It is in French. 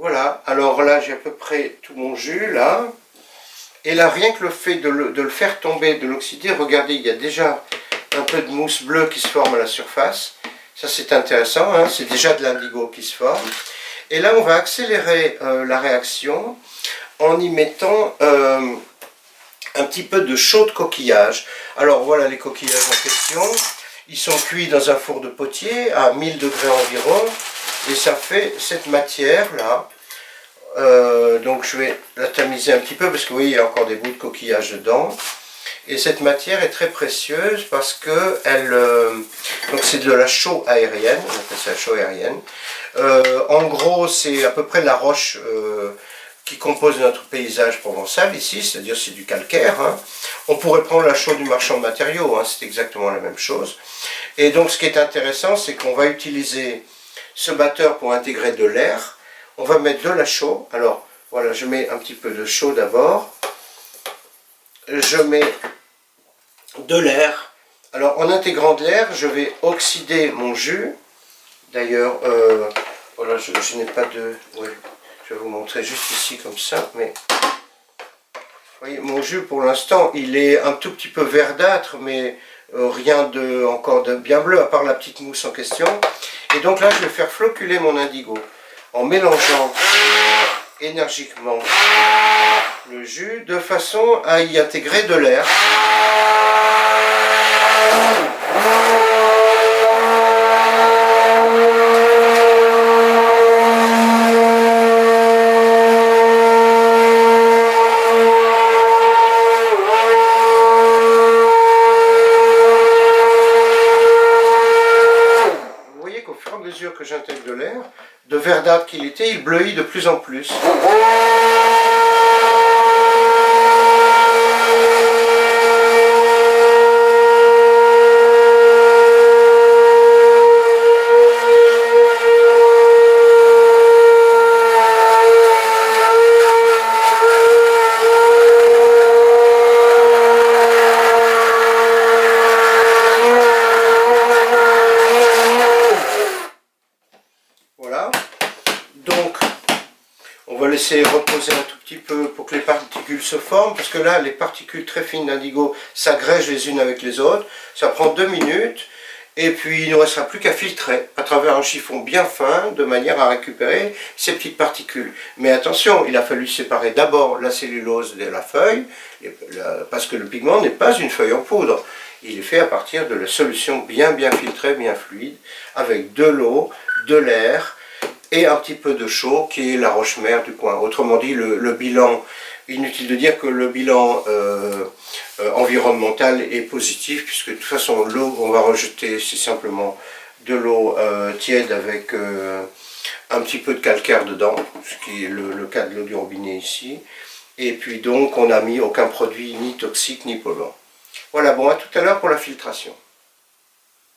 Voilà, alors là j'ai à peu près tout mon jus là. Et là rien que le fait de le faire tomber, de l'oxyder, regardez, il y a déjà un peu de mousse bleue qui se forme à la surface. Ça c'est intéressant, hein, c'est déjà de l'indigo qui se forme. Et là on va accélérer la réaction en y mettant un petit peu de chaud de coquillage. Alors voilà les coquillages en question. Ils sont cuits dans un four de potier à 1000 degrés environ. Et ça fait cette matière là. Donc je vais la tamiser un petit peu parce que vous voyez il y a encore des bouts de coquillage dedans. Et cette matière est très précieuse parce que donc c'est de la chaux aérienne, on appelle ça la chaux aérienne. En gros c'est à peu près la roche qui compose notre paysage provençal ici, c'est-à-dire c'est du calcaire. Hein. On pourrait prendre la chaux du marchand de matériaux, hein, c'est exactement la même chose. Et donc ce qui est intéressant, c'est qu'on va utiliser ce batteur pour intégrer de l'air. On va mettre de la chaux. Alors voilà, je mets un petit peu de chaux d'abord. Je mets de l'air. Alors en intégrant de l'air, je vais oxyder mon jus. D'ailleurs, voilà, je n'ai pas de... Ouais, je vais vous montrer juste ici comme ça. Mais vous voyez, mon jus pour l'instant, il est un tout petit peu verdâtre, mais rien encore de bien bleu, à part la petite mousse en question. Et donc là, je vais faire floculer mon indigo en mélangeant énergiquement le jus de façon à y intégrer de l'air. Vous voyez qu'au fur et à mesure que j'intègre de l'air, de verdâtre qu'il était, il bleuit de plus en plus. Voilà. Donc, on va laisser reposer un tout petit peu pour que les particules se forment, parce que là, les particules très fines d'indigo s'agrègent les unes avec les autres. Ça prend 2 minutes, et puis il ne restera plus qu'à filtrer à travers un chiffon bien fin, de manière à récupérer ces petites particules. Mais attention, il a fallu séparer d'abord la cellulose de la feuille, parce que le pigment n'est pas une feuille en poudre. Il est fait à partir de la solution bien filtrée, bien fluide, avec de l'eau, de l'air, et un petit peu de chaux qui est la roche-mère du coin. Autrement dit, le bilan, inutile de dire que le bilan environnemental est positif, puisque de toute façon l'eau qu'on va rejeter, c'est simplement de l'eau tiède avec un petit peu de calcaire dedans, ce qui est le cas de l'eau du robinet ici. Et puis donc on n'a mis aucun produit ni toxique ni polluant. Voilà, bon, à tout à l'heure pour la filtration.